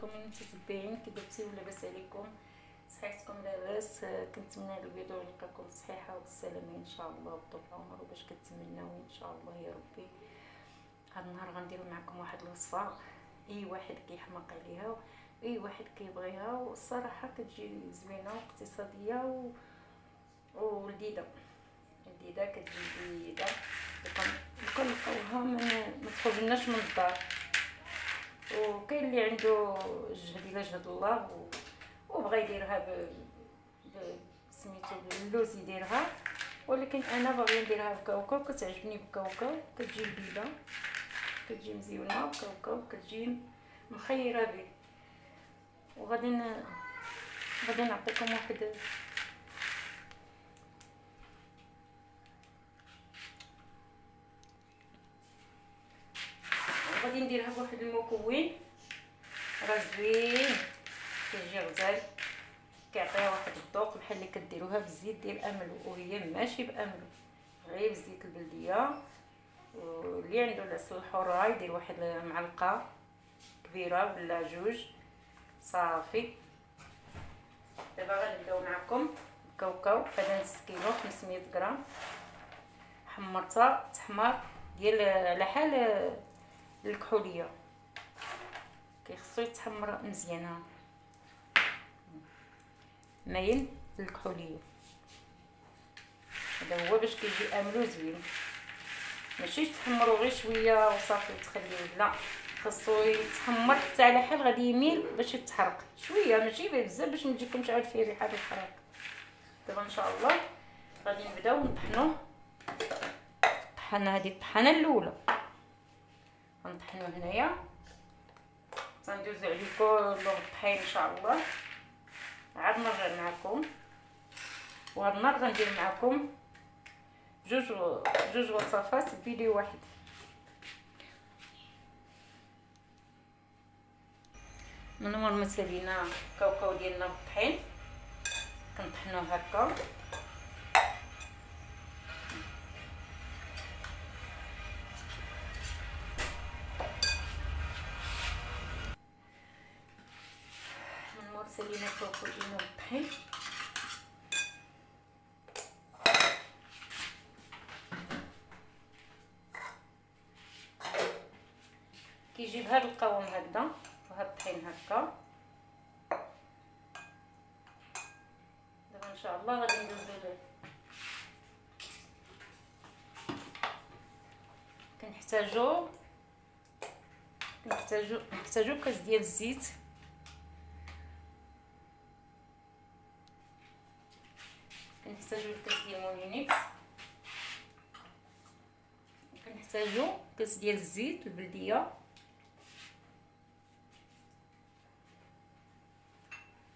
عليكم المتتبعين، كي درتي ولا لاباس عليكم؟ صحيحتكم لاباس؟ كنتمنى هذا الفيديو يلقاكم بالصحه والسلامه ان شاء الله وطول العمر وباش كتمناو ان شاء الله يا ربي. هذا النهار غندير معكم واحد الوصفه اي واحد كيحماق عليها، اي واحد كيبغيها، والصراحه كتجي زوينه واقتصاديه ولذيذه. كتجي لذيذه كنلقاوها ما تخرجناش من الدار. وكاين اللي عنده الجهد الا جهد الله وبغى يديرها سميتو باللوز يديرها، ولكن انا باغيه نديرها بكاوكاو. كتعجبني بكاوكاو، كتجي لذيذه، كتجي مزيونه بكاوكاو، كتجي مخيره به. وغادي نعطيكم واحد غادي نديرها بواحد المكون راه زوين، كيجي غزال، كيعطيها واحد الذوق بحال اللي كديروها بالزيت ديال املو، وهي ماشي باملو، غير بزيت البلديه. واللي عنده العسل الحر يدير واحد معلقه كبيره ولا جوج صافي. دابا غنبداو معكم الكاوكاو. هذا نص كيلو 500 غرام، حمرتها تحمر ديال على حال الكحوليه، كيخصو يتحمر مزيان مايل للكحوليه. هذا هو باش كيجي املو زوين، ماشي تحمروا غير شويه وصافي تخليوه، لا خصو يتحمر حتى على حال غادي يميل باش يتحرق شويه، ماشي بزاف باش ما تجيكمش عاد فيه ريحه الحريق. دابا ان شاء الله غادي نبداو نطحنوه. طحنا هذه الطحنه الاولى، غنطحنوه هنايا، غندوزو عليه كله الطحين ان شاء الله. عاد نرجع معكم، وهاد النهار غندير معكم جوج وصفات فيديو واحد. من مور ما سالينا الكاوكاو ديالنا بالطحين كنطحنوه هكا. من مور سالينا الكاوكاو ديالنا بالطحين كيجي بهذا القوام هكذا، وهاد الطحين هكا. دابا ان شاء الله غادي ندوزو له. كنحتاجو كاس ديال الزيت، كنحتاجو كاس ديال مولينيكس، كنحتاجو كاس ديال الزيت البلديه،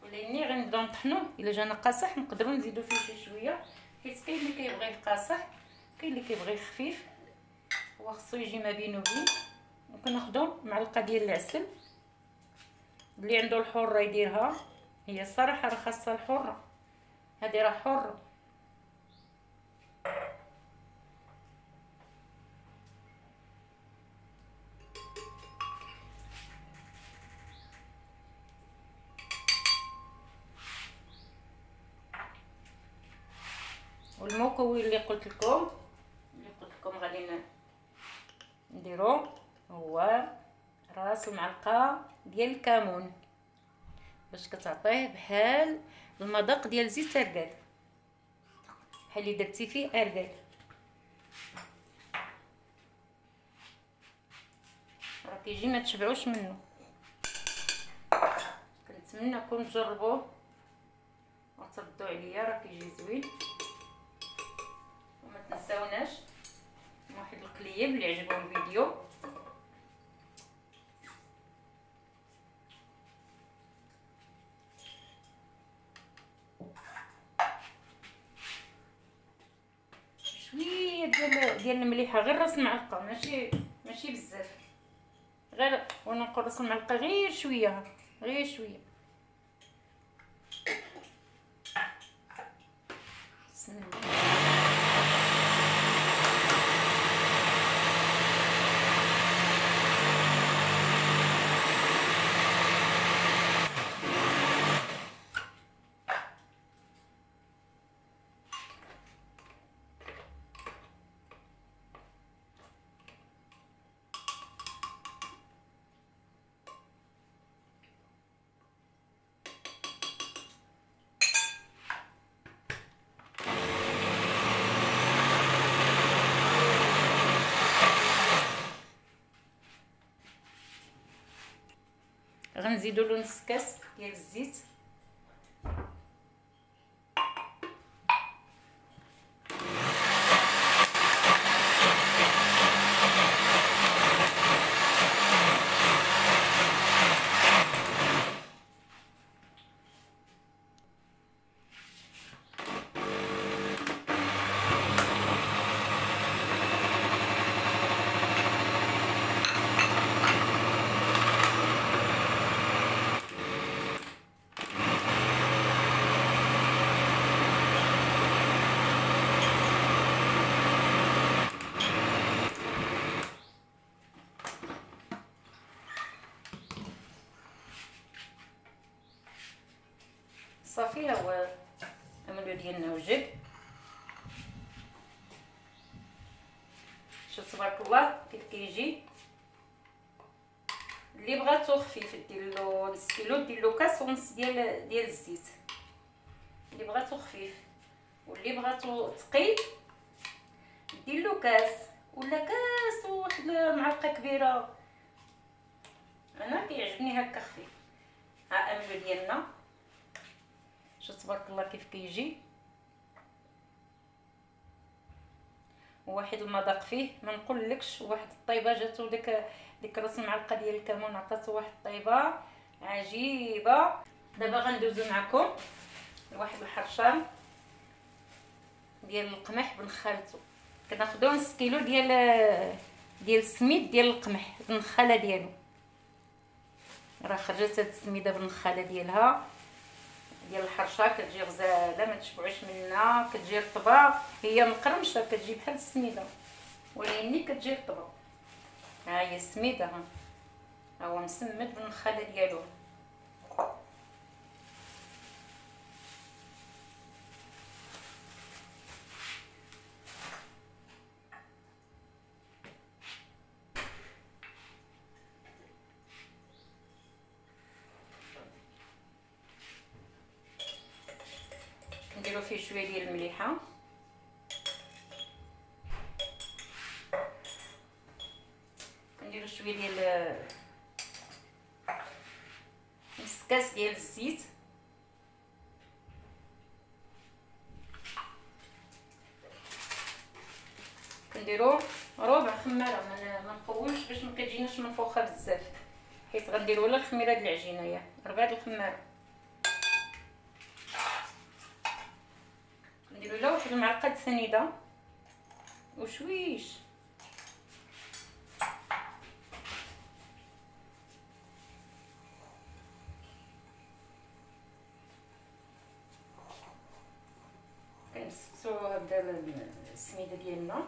ولاني غنبداو نطحنوه. الا جانا قاصح نقدروا نزيدو فيه شي شويه، حيت كاين اللي كيبغي القاصح، كاين اللي كيبغي خفيف، هو خصو يجي ما بين وبين. وكناخذوا معلقه ديال العسل، اللي عنده الحره يديرها، هي الصراحه راه خاصه الحره، هذه راه حره. والمكون اللي قلت لكم غادي نديرو هو راس معلقه ديال الكمون، باش كتعطيه بحال المذاق ديال زيت الرقاد، بحال اللي درتي فيه ارقاد. راه كيجي ما تشبعوش منه. كنتمنىكم تجربوه وتردوا عليا، راه كيجي زوين. وما تنساوناش واحد القليب اللي عجبو الفيديو، شويه ديال المليحه، غير راس المعلقه، ماشي بزاف، غير وانا نقول راس المعلقه غير شويه، غير شويه. بسم الله. غنزيدوا له نص كاس ديال الزيت. صافي ها هو العملو ديالنا وجد. شوف تبارك الله كيف كيجي. اللي بغاتو خفيف دير له نص كيلو، دير له كاس ونص ديال الزيت اللي بغاتو خفيف، واللي بغاتو ثقيل دير له كاس ولا كاس وواحد معلقه كبيره. انا كيعجبني هكا خفيف. ها العملو ديالنا شوف تبارك الله كيف كيجي. واحد المذاق فيه ما نقولكش. واحد الطيبه جاتو ديك راس المعلقه ديال الكمون عطاتو واحد الطيبه عجيبه. دابا غندوزو معكم لواحد الحرشان ديال القمح بنخالتو. كناخدو نص كيلو ديال السميد ديال القمح بالنخاله ديالو. راه خرجت هاد السميده بالنخاله ديالها ديال الحرشه، كتجي غزاله ما تشبعوش منها. كتجي رطبه، هي مقرمشه كتجي بحال السميده ولكن كتجي رطبه. ها هي السميده، ها هو مسمد بالنخاله ديالو. نديرو فيه شويه ديال المليحه، نديرو شويه ديال نص كاس ديال الزيت، كنديرو ربع خماره. ما نقولش باش ما كتجيناش منفوخه بزاف، حيت غنديرو لها الخميره ديال العجينه. هي ربع د الخماره. نديرو لها واحد المعلقه سنيده وشويش. كنسقسو هكذا السميده ديالنا.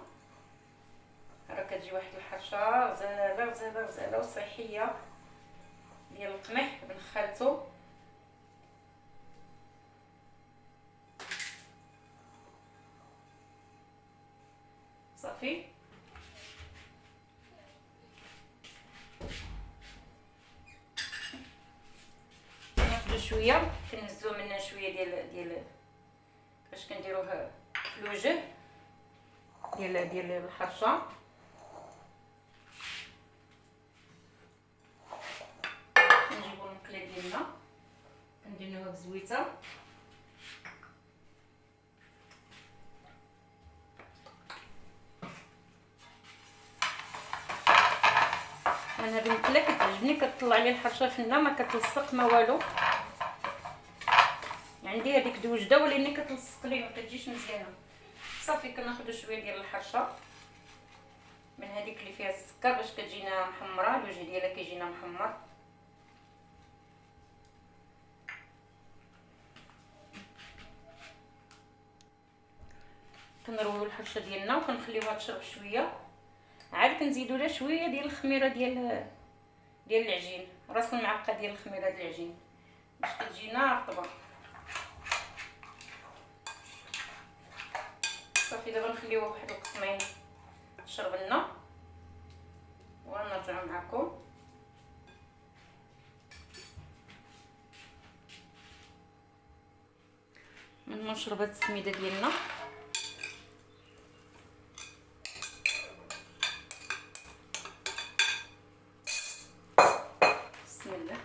راه كتجي واحد الحرشه غزاله غزاله غزاله وصحيه ديال القمح بنخالتو. صافي ناخدو شويه كنهزو منها شويه ديال باش كنديروه في الوجه ديال الحرشه. كنجيبو المقله ديالنا كنديروها بزويته. انا هذه المقله كتعجبني، كتطلع لي الحرشه فينا ما كتلصق ما والو. عندي هذيك دوجده ولكن كتلصق لي ما كتجيش مزيانه. صافي كناخذ شويه ديال الحرشه من هذيك اللي فيها السكر باش كتجينا محمره، الوجه ديالها كيجينا محمر. كنرويو الحرشه ديالنا وكنخليوها تشرب شويه، عاد كنزيدو لها شويه ديال الخميره ديال العجين، راس المعلقه ديال الخميره ديال العجين باش كتجينا رطبه. صافي دابا نخليوها واحد القسمين تشرب لنا ونرجعوا معكم. من مشروبات السميده ديالنا بسم الله.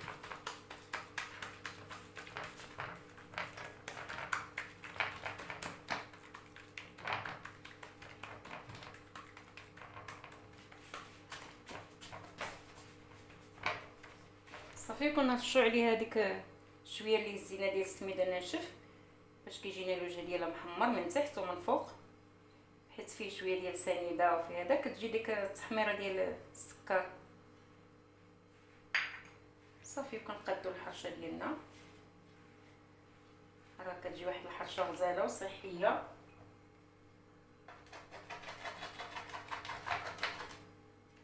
صافي كنا نرشوا عليه هذيك شويه اللي هزينا ديال السميده ناشف باش كيجينا الوجه ديالها محمر من تحت ومن فوق، حيت فيه شويه ديال سنيده وفي هذا كتجي ديك التحميره ديال السكر. صافي كنقادو الحرشه ديالنا، راه كتجي واحد الحرشه غزاله وصحيه.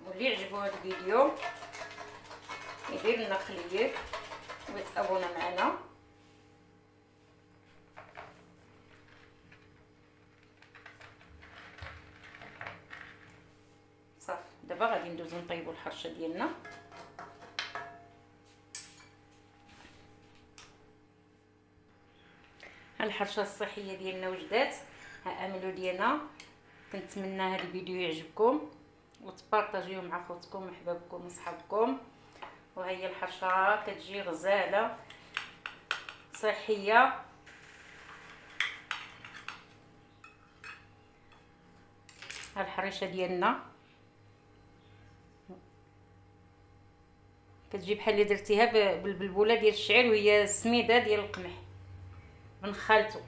واللي عجبو هذا الفيديو يدير لنا خليك ويتابونا معنا. صافي دابا غادي ندوزو نطيبو الحرشه ديالنا. الحرشه الصحيه ديالنا وجدات. املوا ديالنا، كنتمنى هذا الفيديو يعجبكم وتبارطاجيوه مع خوتكم وحبابكم وصحابكم. وهي الحرشه كتجي غزاله صحيه. الحريشه ديالنا كتجي بحال اللي درتيها بالبلبوله ديال الشعير وهي سميده ديال القمح من خالته.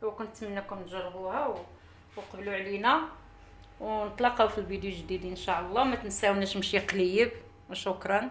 وكنتمنىكم تجربوها وقبلوا علينا، ونتلاقاو في الفيديو جديد ان شاء الله. ما تنساوناش مشي قليب. وشكرا.